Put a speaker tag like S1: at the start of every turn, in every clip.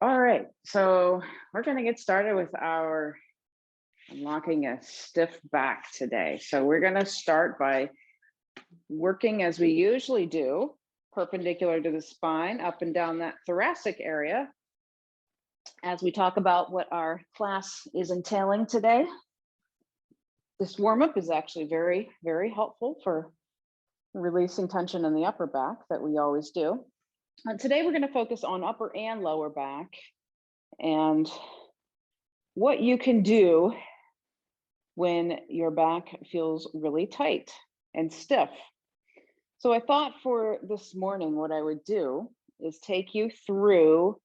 S1: All right, so we're going to get started with our unlocking a stiff back today. So we're going to start by working as we usually do, perpendicular to the spine, up and down that thoracic area. As we talk about what our class is entailing today, this warm-up is actually very, very helpful for releasing tension in the upper back that we always do. Today we're going to focus on upper and lower back and what you can do when your back feels really tight and stiff. So I thought for this morning, what I would do is take you through,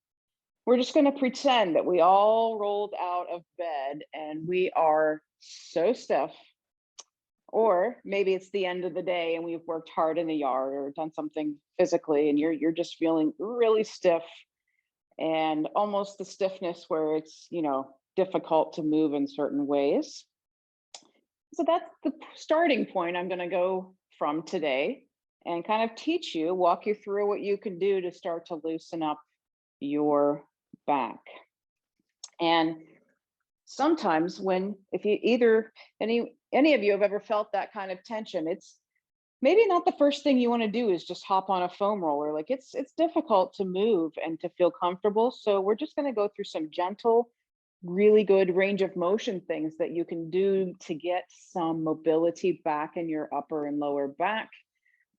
S1: we're just going to pretend that we all rolled out of bed and we are so stiff, or maybe it's the end of the day and we've worked hard in the yard or done something physically and you're just feeling really stiff and almost the stiffness where it's, difficult to move in certain ways. So that's the starting point I'm going to go from today and kind of teach you, walk you through what you can do to start to loosen up your back. And sometimes if you any of you have ever felt that kind of tension, it's maybe not the first thing you want to do is just hop on a foam roller. Like it's difficult to move and to feel comfortable. So we're just going to go through some gentle, really good range of motion things that you can do to get some mobility back in your upper and lower back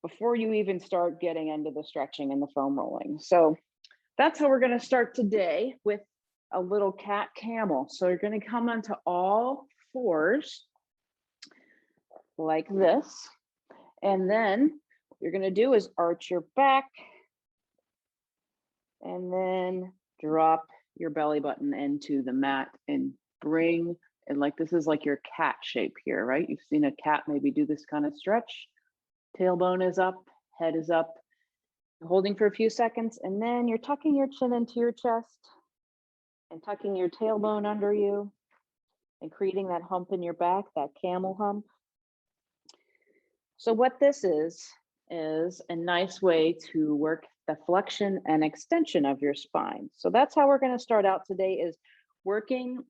S1: before you even start getting into the stretching and the foam rolling. So that's how we're going to start today, with a little cat camel. So you're going to come onto all fours like this. And then what you're going to do is arch your back and then drop your belly button into the mat and this is like your cat shape here, right? You've seen a cat maybe do this kind of stretch. Tailbone is up, head is up, holding for a few seconds, and then you're tucking your chin into your chest and tucking your tailbone under you and creating that hump in your back, that camel hump. So what this is a nice way to work the flexion and extension of your spine. So that's how we're going to start out today, is working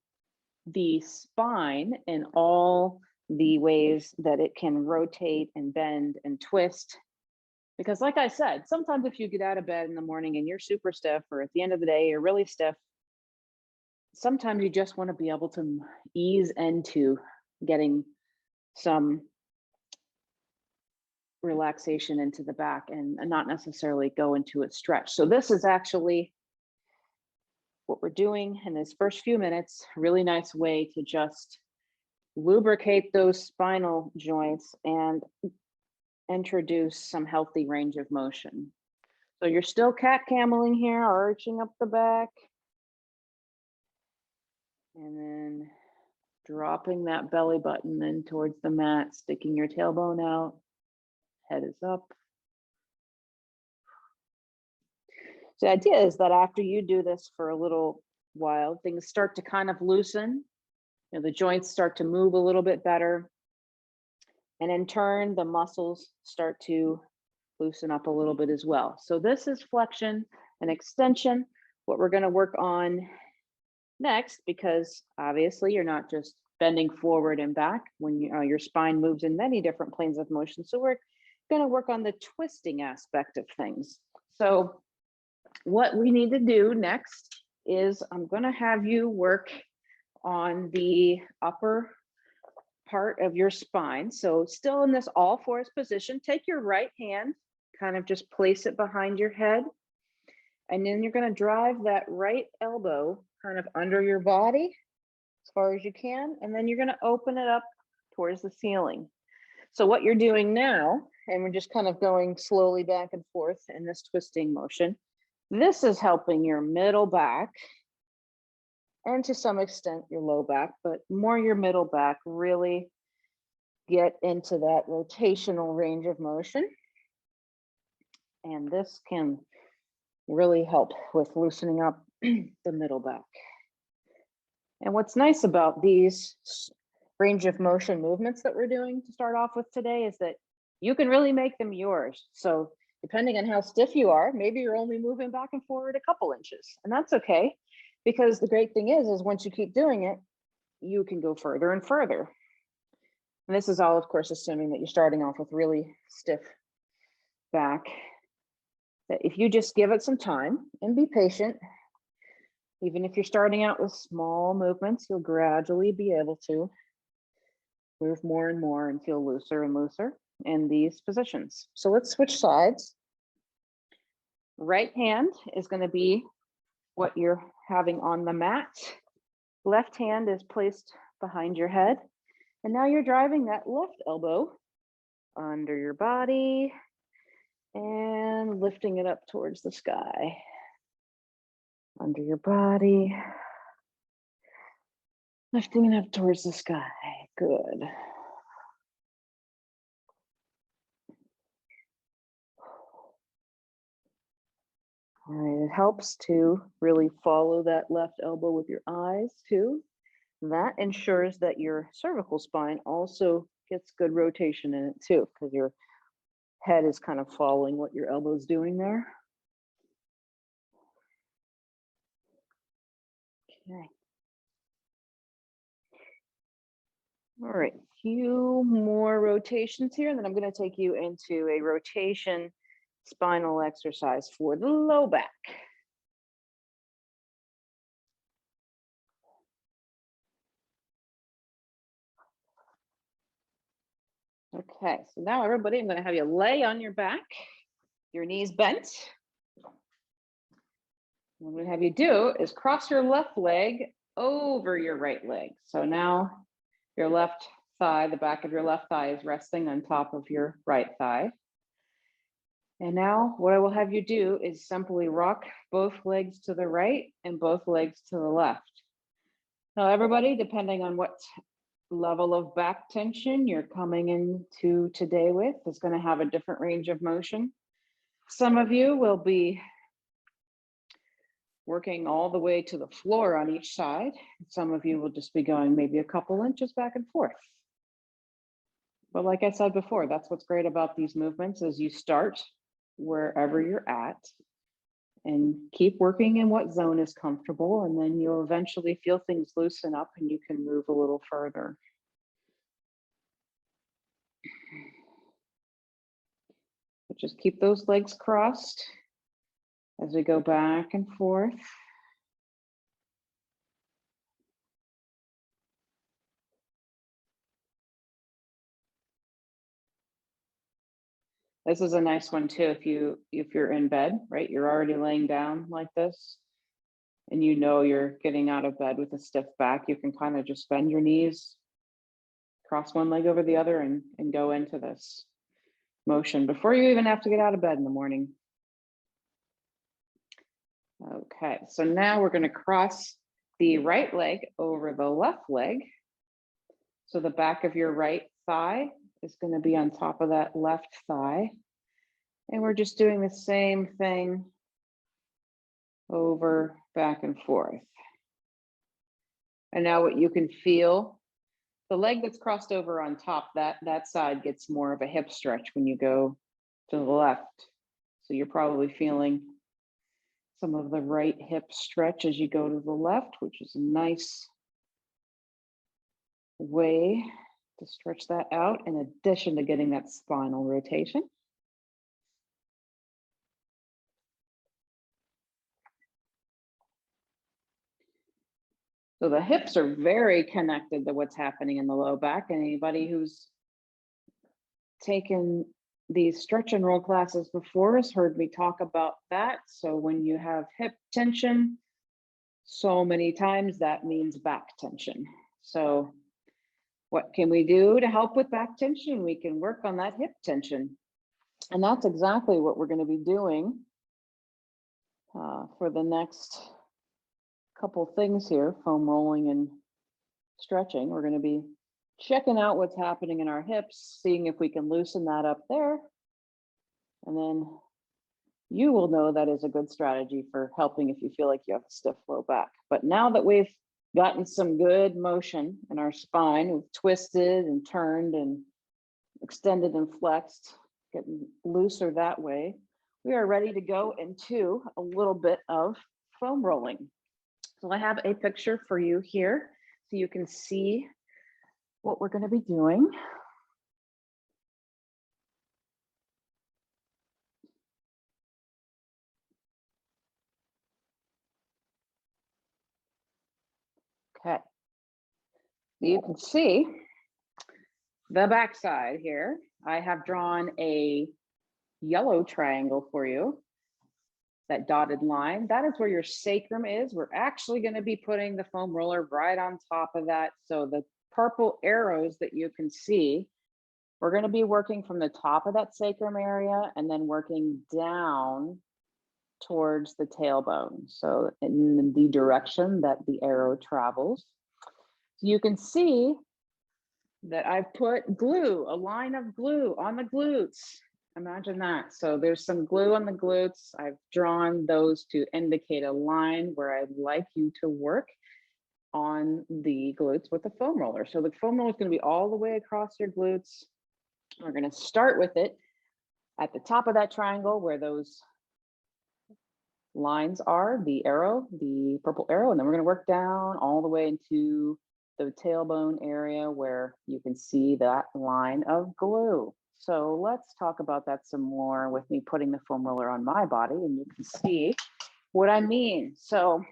S1: the spine in all the ways that it can rotate and bend and twist. Because like I said, sometimes if you get out of bed in the morning and you're super stiff, or at the end of the day, you're really stiff, sometimes you just want to be able to ease into getting some relaxation into the back and not necessarily go into a stretch. So this is actually what we're doing in this first few minutes, a really nice way to just lubricate those spinal joints and introduce some healthy range of motion. So you're still cat cameling here, arching up the back. And then dropping that belly button in towards the mat, sticking your tailbone out, head is up. So the idea is that after you do this for a little while, things start to kind of loosen. The joints start to move a little bit better. And in turn, the muscles start to loosen up a little bit as well. So this is flexion and extension, what we're going to work on next, because obviously you're not just bending forward and back when your spine moves in many different planes of motion. So we're going to work on the twisting aspect of things. So what we need to do next is I'm going to have you work on the upper part of your spine. So still in this all fours position, take your right hand, kind of just place it behind your head. And then you're going to drive that right elbow kind of under your body as far as you can. And then you're going to open it up towards the ceiling. So what you're doing now, and we're just kind of going slowly back and forth in this twisting motion, this is helping your middle back and to some extent your low back, but more your middle back, really get into that rotational range of motion. And this can really help with loosening up the middle back. And what's nice about these range of motion movements that we're doing to start off with today is that you can really make them yours. So Depending on how stiff you are, maybe you're only moving back and forward a couple inches, and that's okay, because the great thing is once you keep doing it, you can go further and further. And this is all, of course, assuming that you're starting off with really stiff back, that if you just give it some time and be patient, even if you're starting out with small movements, you'll gradually be able to move more and more and feel looser and looser in these positions. So let's switch sides. Right hand is going to be what you're having on the mat. Left hand is placed behind your head. And now you're driving that left elbow under your body and lifting it up towards the sky. Under your body, lifting it up towards the sky. Good. All right, it helps to really follow that left elbow with your eyes too. That ensures that your cervical spine also gets good rotation in it too, because your head is kind of following what your elbow is doing there. Okay. All right, few more rotations here, and then I'm going to take you into a rotation spinal exercise for the low back. Okay, so now everybody, I'm going to have you lay on your back, your knees bent. What I'm going to have you do is cross your left leg over your right leg. So now your left thigh, the back of your left thigh is resting on top of your right thigh. And now what I will have you do is simply rock both legs to the right and both legs to the left. Now everybody, depending on what level of back tension you're coming into today with, is going to have a different range of motion. Some of you will be working all the way to the floor on each side. Some of you will just be going maybe a couple inches back and forth. But like I said before, that's what's great about these movements is you start wherever you're at and keep working in what zone is comfortable, and then you'll eventually feel things loosen up and you can move a little further. But just keep those legs crossed as we go back and forth. This is a nice one too. If you're in bed, right, you're already laying down like this, and you know you're getting out of bed with a stiff back, you can kind of just bend your knees, cross one leg over the other, and go into this motion before you even have to get out of bed in the morning. Okay, so now we're going to cross the right leg over the left leg. So the back of your right thigh is going to be on top of that left thigh. And we're just doing the same thing over, back and forth. And now what you can feel, the leg that's crossed over on top, that side gets more of a hip stretch when you go to the left. So you're probably feeling some of the right hip stretch as you go to the left, which is a nice way to stretch that out in addition to getting that spinal rotation. So the hips are very connected to what's happening in the low back. And anybody who's taken these stretch and roll classes before has heard me talk about that. So when you have hip tension, so many times that means back tension. So what can we do to help with back tension? We can work on that hip tension. And that's exactly what we're going to be doing for the next couple things here, foam rolling and stretching. We're going to be checking out what's happening in our hips, seeing if we can loosen that up there. And then you will know that is a good strategy for helping if you feel like you have a stiff low back. But now that we've gotten some good motion in our spine, we've twisted and turned and extended and flexed, getting looser that way, we are ready to go into a little bit of foam rolling. So I have a picture for you here so you can see what we're going to be doing. Okay, you can see the backside here. I have drawn a yellow triangle for you. That dotted line, that is where your sacrum is. We're actually going to be putting the foam roller right on top of that. So the purple arrows that you can see, we're going to be working from the top of that sacrum area and then working down towards the tailbone. So in the direction that the arrow travels. So you can see that I've put glue, a line of glue on the glutes. Imagine that. So there's some glue on the glutes. I've drawn those to indicate a line where I'd like you to work on the glutes with the foam roller. So the foam roller is going to be all the way across your glutes. We're going to start with it at the top of that triangle where those lines are, the arrow, the purple arrow, and then we're going to work down all the way into the tailbone area where you can see that line of glue. So let's talk about that some more with me putting the foam roller on my body and you can see what I mean. So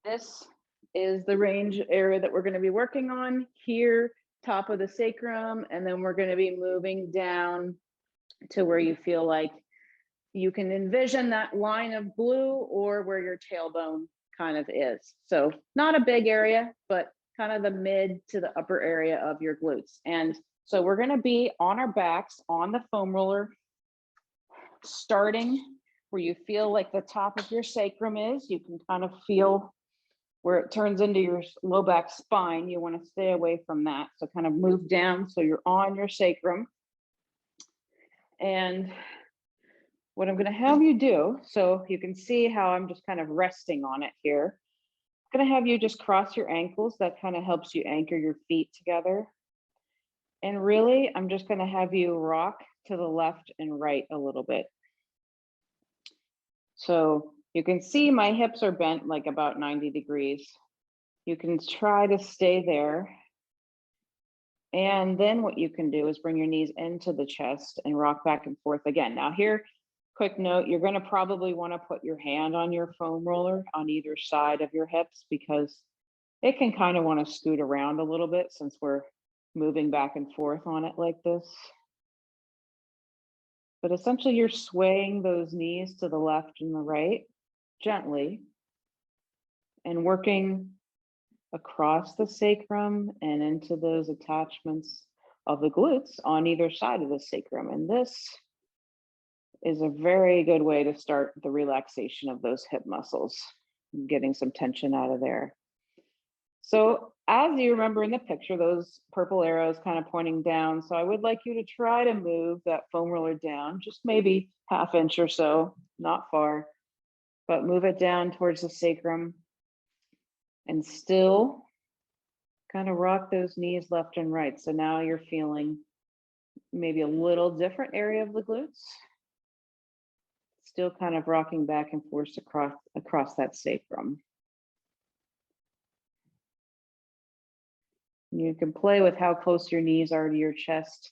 S1: this is the range area that we're going to be working on here, top of the sacrum, and then we're going to be moving down to where you feel like you can envision that line of glue or where your tailbone kind of is. So not a big area, but kind of the mid to the upper area of your glutes. And so we're going to be on our backs on the foam roller, starting where you feel like the top of your sacrum is. You can kind of feel where it turns into your low back spine. You want to stay away from that. So kind of move down so you're on your sacrum. And what I'm going to have you do, so you can see how I'm just kind of resting on it here. I'm going to have you just cross your ankles. That kind of helps you anchor your feet together. And really, I'm just going to have you rock to the left and right a little bit. So you can see my hips are bent like about 90 degrees. You can try to stay there. And then what you can do is bring your knees into the chest and rock back and forth again. Now here, quick note, you're going to probably want to put your hand on your foam roller on either side of your hips because it can kind of want to scoot around a little bit since we're moving back and forth on it like this. But essentially you're swaying those knees to the left and the right gently and working across the sacrum and into those attachments of the glutes on either side of the sacrum. And this is a very good way to start the relaxation of those hip muscles, getting some tension out of there. So as you remember in the picture, those purple arrows kind of pointing down. So I would like you to try to move that foam roller down, just maybe ½ inch or so, not far, but move it down towards the sacrum and still kind of rock those knees left and right. So now you're feeling maybe a little different area of the glutes, still kind of rocking back and forth across that sacrum. You can play with how close your knees are to your chest.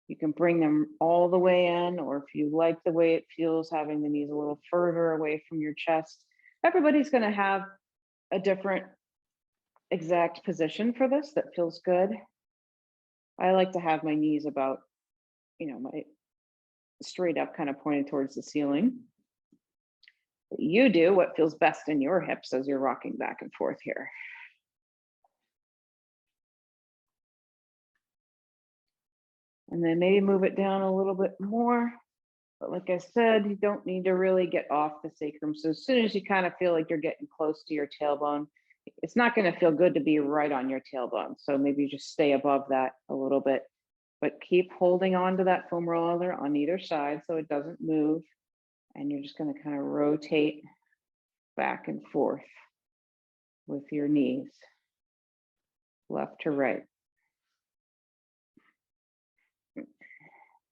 S1: You can bring them all the way in, or if you like the way it feels, having the knees a little further away from your chest. Everybody's going to have a different exact position for this that feels good. I like to have my knees about, my straight up, kind of pointed towards the ceiling. But you do what feels best in your hips as you're rocking back and forth here. And then maybe move it down a little bit more. But like I said, you don't need to really get off the sacrum. So as soon as you kind of feel like you're getting close to your tailbone, it's not going to feel good to be right on your tailbone. So maybe just stay above that a little bit, but keep holding on to that foam roller on either side so it doesn't move. And you're just going to kind of rotate back and forth with your knees, left to right.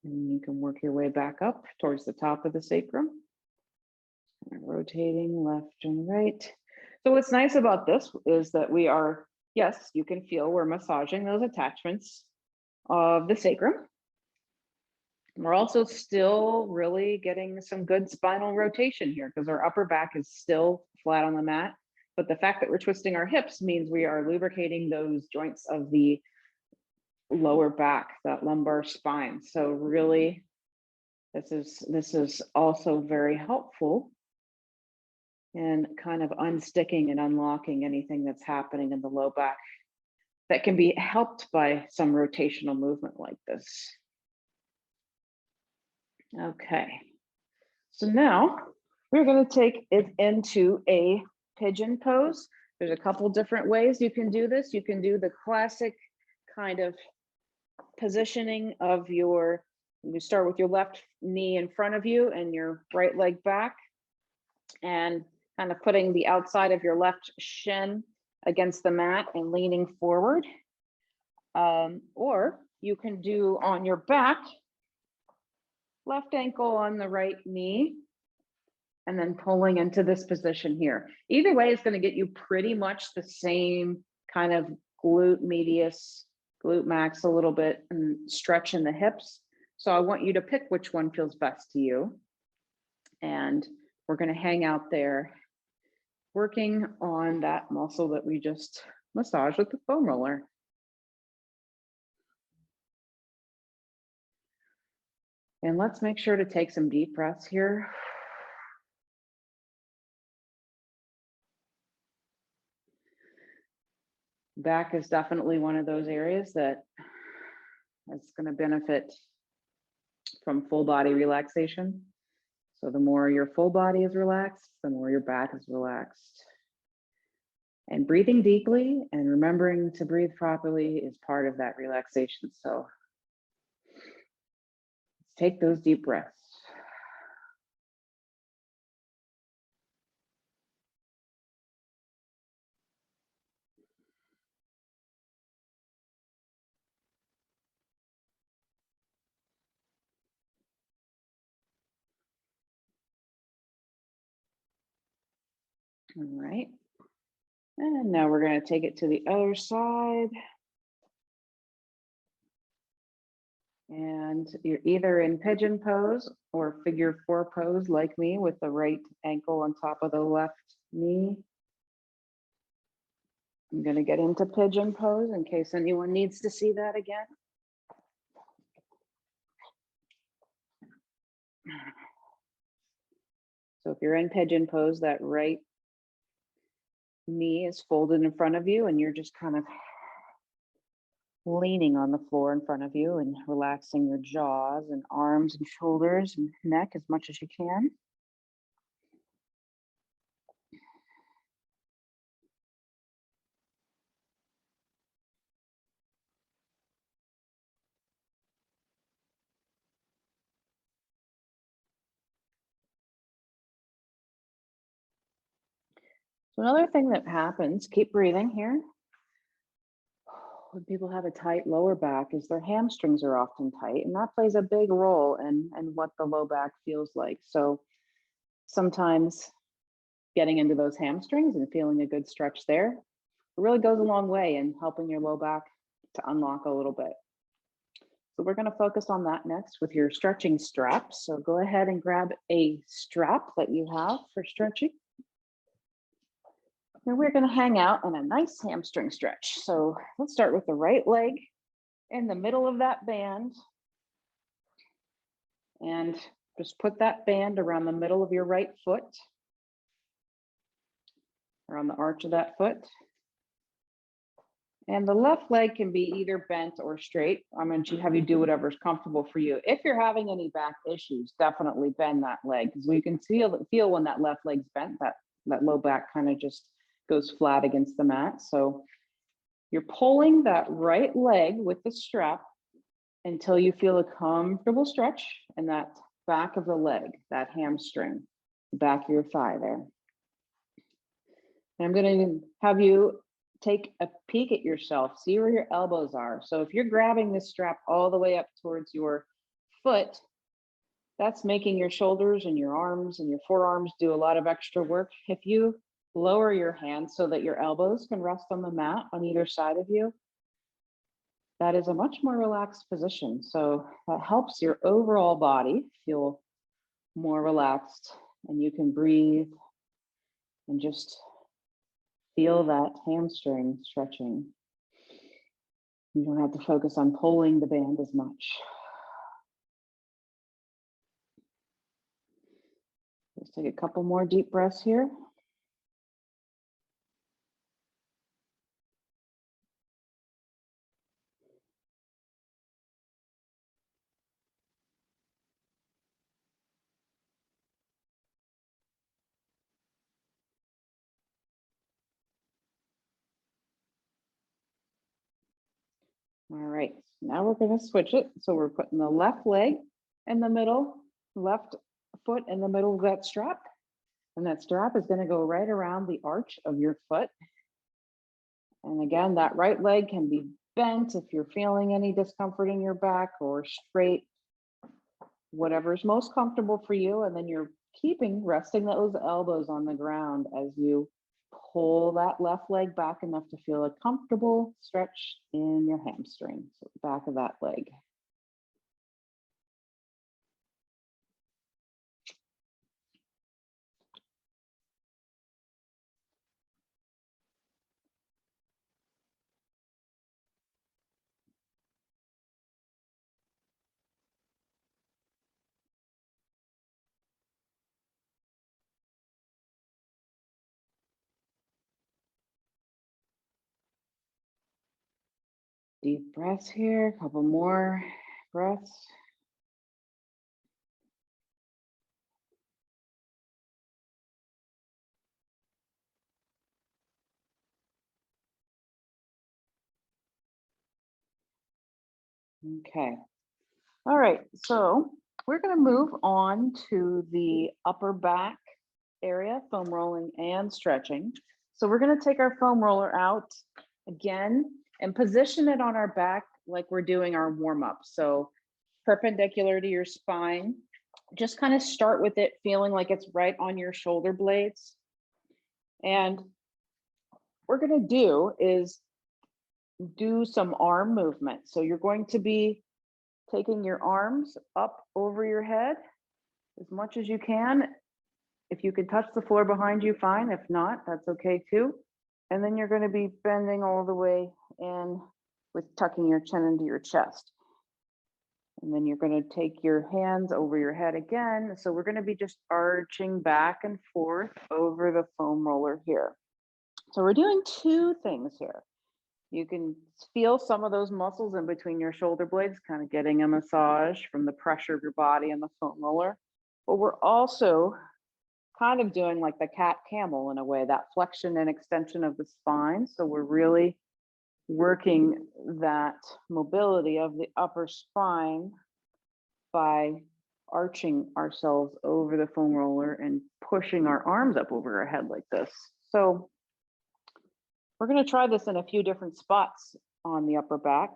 S1: And you can work your way back up towards the top of the sacrum. Rotating left and right. So what's nice about this is that we are, yes, you can feel we're massaging those attachments of the sacrum. We're also still really getting some good spinal rotation here because our upper back is still flat on the mat. But the fact that we're twisting our hips means we are lubricating those joints of the lower back, that lumbar spine. So really, this is also very helpful in kind of unsticking and unlocking anything that's happening in the low back that can be helped by some rotational movement like this. Okay, so now we're going to take it into a pigeon pose. There's a couple different ways you can do this. You can do the classic kind of positioning of you start with your left knee in front of you and your right leg back, and kind of putting the outside of your left shin against the mat and leaning forward. Or you can do on your back, left ankle on the right knee, and then pulling into this position here. Either way is going to get you pretty much the same kind of glute medius, glute max a little bit, and stretch in the hips. So I want you to pick which one feels best to you. And we're going to hang out there working on that muscle that we just massaged with the foam roller. And let's make sure to take some deep breaths here. Back is definitely one of those areas that is going to benefit from full body relaxation. So the more your full body is relaxed, the more your back is relaxed. And breathing deeply and remembering to breathe properly is part of that relaxation. So let's take those deep breaths. All right. And now we're going to take it to the other side. And you're either in pigeon pose or figure four pose like me with the right ankle on top of the left knee. I'm going to get into pigeon pose in case anyone needs to see that again. So if you're in pigeon pose, that right knee is folded in front of you and you're just kind of leaning on the floor in front of you and relaxing your jaws and arms and shoulders and neck as much as you can. So another thing that happens, keep breathing here, when people have a tight lower back is their hamstrings are often tight, and that plays a big role in what the low back feels like. So sometimes getting into those hamstrings and feeling a good stretch there really goes a long way in helping your low back to unlock a little bit. So we're going to focus on that next with your stretching straps. So go ahead and grab a strap that you have for stretching. And we're going to hang out on a nice hamstring stretch. So let's start with the right leg in the middle of that band. And just put that band around the middle of your right foot, around the arch of that foot. And the left leg can be either bent or straight. I'm going to have you do whatever's comfortable for you. If you're having any back issues, definitely bend that leg, because we can feel when that left leg's bent, that low back kind of just goes flat against the mat. So you're pulling that right leg with the strap until you feel a comfortable stretch in that back of the leg, that hamstring, the back of your thigh there. And I'm going to have you take a peek at yourself, see where your elbows are. So if you're grabbing this strap all the way up towards your foot, that's making your shoulders and your arms and your forearms do a lot of extra work. If you lower your hands so that your elbows can rest on the mat on either side of you, that is a much more relaxed position. So that helps your overall body feel more relaxed, and you can breathe and just feel that hamstring stretching. You don't have to focus on pulling the band as much. Let's take a couple more deep breaths here. All right, now we're going to switch it. So we're putting the left leg in the middle, left foot in the middle of that strap. And that strap is going to go right around the arch of your foot. And again, that right leg can be bent if you're feeling any discomfort in your back, or straight, whatever's most comfortable for you. And then you're resting those elbows on the ground as you pull that left leg back enough to feel a comfortable stretch in your hamstring, so the back of that leg. Deep breaths here, a couple more breaths. Okay. All right, so we're going to move on to the upper back area, foam rolling and stretching. So we're going to take our foam roller out again and position it on our back like we're doing our warm up. So perpendicular to your spine. Just kind of start with it feeling like it's right on your shoulder blades. And what we're going to do is do some arm movement. So you're going to be taking your arms up over your head as much as you can. If you can touch the floor behind you, fine. If not, that's okay too. And then you're going to be bending all the way in with tucking your chin into your chest. And then you're going to take your hands over your head again. So we're going to be just arching back and forth over the foam roller here. So we're doing two things here. You can feel some of those muscles in between your shoulder blades, kind of getting a massage from the pressure of your body and the foam roller. But we're also kind of doing like the cat camel in a way, that flexion and extension of the spine. So we're really working that mobility of the upper spine by arching ourselves over the foam roller and pushing our arms up over our head like this. So we're going to try this in a few different spots on the upper back,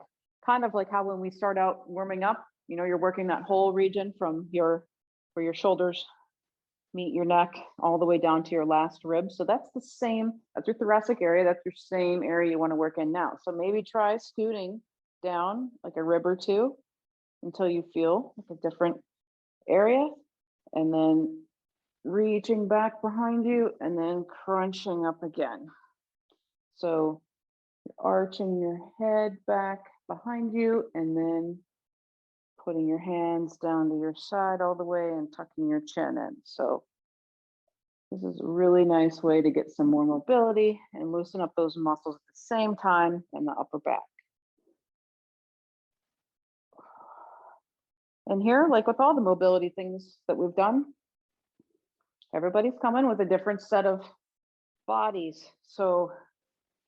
S1: kind of like how when we start out warming up, you know, you're working that whole region from where your shoulders meet your neck all the way down to your last rib. So that's the same, that's your thoracic area, that's your same area you want to work in now. So maybe try scooting down like a rib or two until you feel like a different area, and then reaching back behind you and then crunching up again. So arching your head back behind you and then putting your hands down to your side all the way and tucking your chin in. So this is a really nice way to get some more mobility and loosen up those muscles at the same time in the upper back. And here, like with all the mobility things that we've done, everybody's coming with a different set of bodies. So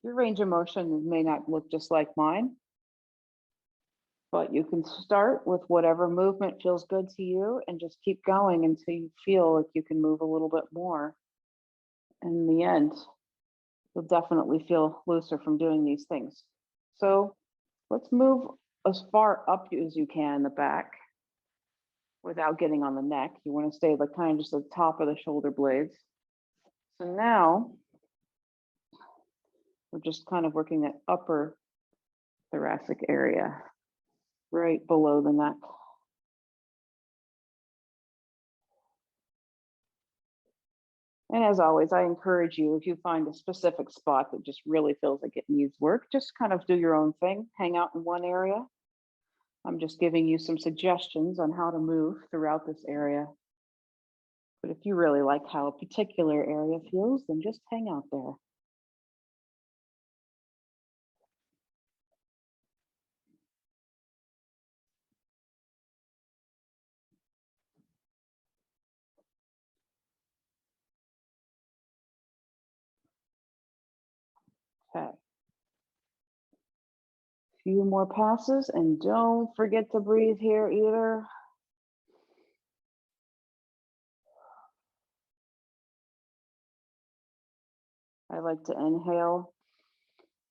S1: your range of motion may not look just like mine, but you can start with whatever movement feels good to you and just keep going until you feel like you can move a little bit more. In the end, you'll definitely feel looser from doing these things. So let's move as far up as you can in the back. without getting on the neck. You want to stay like kind of just the top of the shoulder blades. So now we're just kind of working that upper thoracic area, right below the neck. And as always, I encourage you, if you find a specific spot that just really feels like it needs work, just kind of do your own thing, hang out in one area. I'm just giving you some suggestions on how to move throughout this area. But if you really like how a particular area feels, then just hang out there. Okay. Few more passes, and don't forget to breathe here either. I like to inhale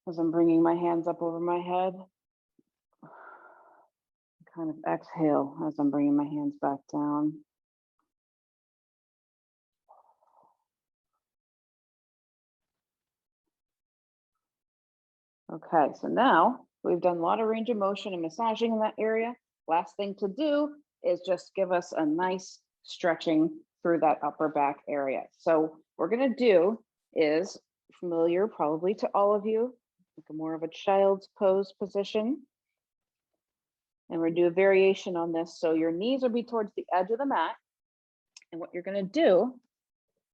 S1: as I'm bringing my hands up over my head. Kind of exhale as I'm bringing my hands back down. Okay, so now we've done a lot of range of motion and massaging in that area. Last thing to do is just give us a nice stretching through that upper back area. So we're gonna do is familiar probably to all of you, like more of a child's pose position. And we're gonna do a variation on this. So your knees will be towards the edge of the mat. And what you're gonna do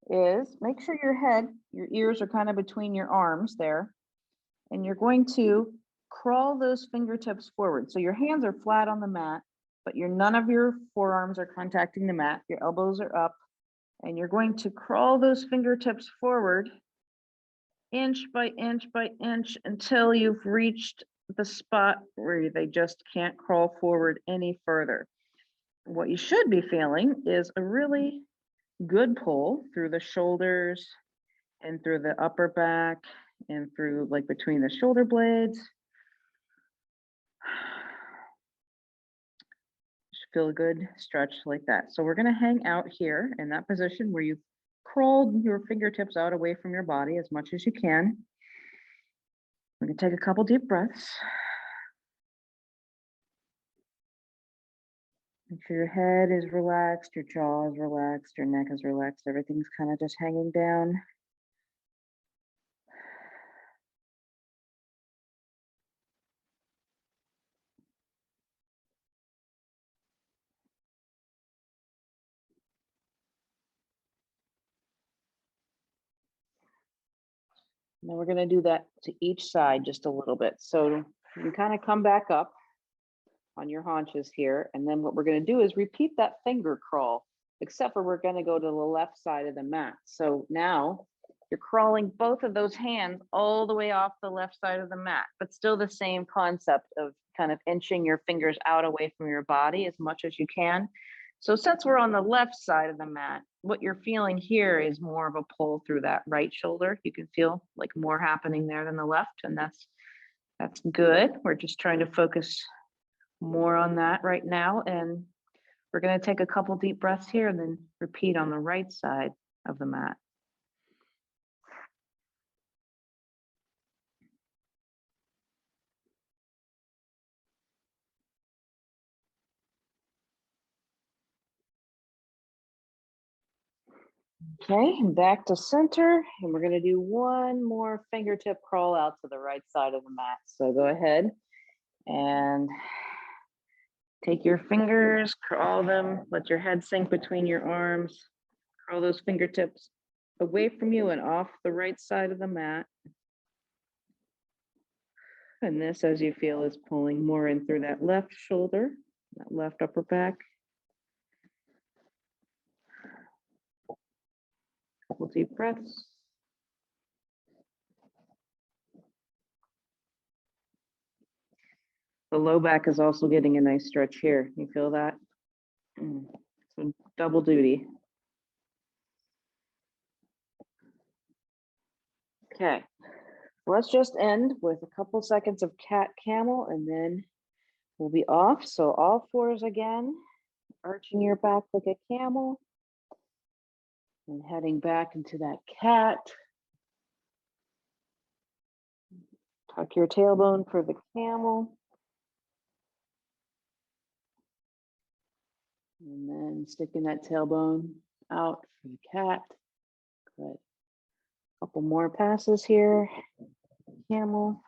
S1: is make sure your head, your ears are kind of between your arms there. And you're going to crawl those fingertips forward. So your hands are flat on the mat, but none of your forearms are contacting the mat. Your elbows are up, and you're going to crawl those fingertips forward inch by inch by inch until you've reached the spot where they just can't crawl forward any further. What you should be feeling is a really good pull through the shoulders and through the upper back and through like between the shoulder blades. Just feel a good stretch like that. So we're going to hang out here in that position where you've crawled your fingertips out away from your body as much as you can. We're going to take a couple deep breaths. Make sure your head is relaxed, your jaw is relaxed, your neck is relaxed, everything's kind of just hanging down. Now we're going to do that to each side just a little bit. So you can kind of come back up on your haunches here. And then what we're going to do is repeat that finger crawl, except for we're going to go to the left side of the mat. So now you're crawling both of those hands all the way off the left side of the mat, but still the same concept of kind of inching your fingers out away from your body as much as you can. So since we're on the left side of the mat, what you're feeling here is more of a pull through that right shoulder. You can feel like more happening there than the left, and that's good. We're just trying to focus more on that right now, and we're going to take a couple deep breaths here and then repeat on the right side of the mat. Okay, and back to center, and we're going to do one more fingertip crawl out to the right side of the mat. So go ahead and take your fingers, crawl them, let your head sink between your arms, crawl those fingertips away from you and off the right side of the mat. And this, as you feel, is pulling more in through that left shoulder, that left upper back. Couple deep breaths. The low back is also getting a nice stretch here. You feel that? So double duty. Okay, let's just end with a couple seconds of cat camel and then we'll be off. So all fours again. Arching your back like a camel and heading back into that cat. Tuck your tailbone for the camel. And then sticking that tailbone out for the cat. Good. Couple more passes here. Camel.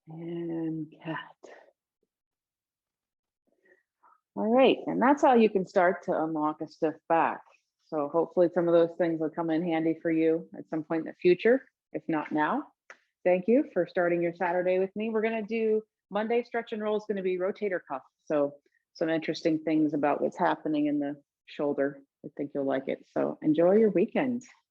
S1: And cat. All right, and that's how you can start to unlock a stiff back. So hopefully some of those things will come in handy for you at some point in the future, if not now. Thank you for starting your Saturday with me. We're gonna do Monday stretch and roll is gonna be rotator cuff. So some interesting things about what's happening in the shoulder. I think you'll like it. So enjoy your weekend.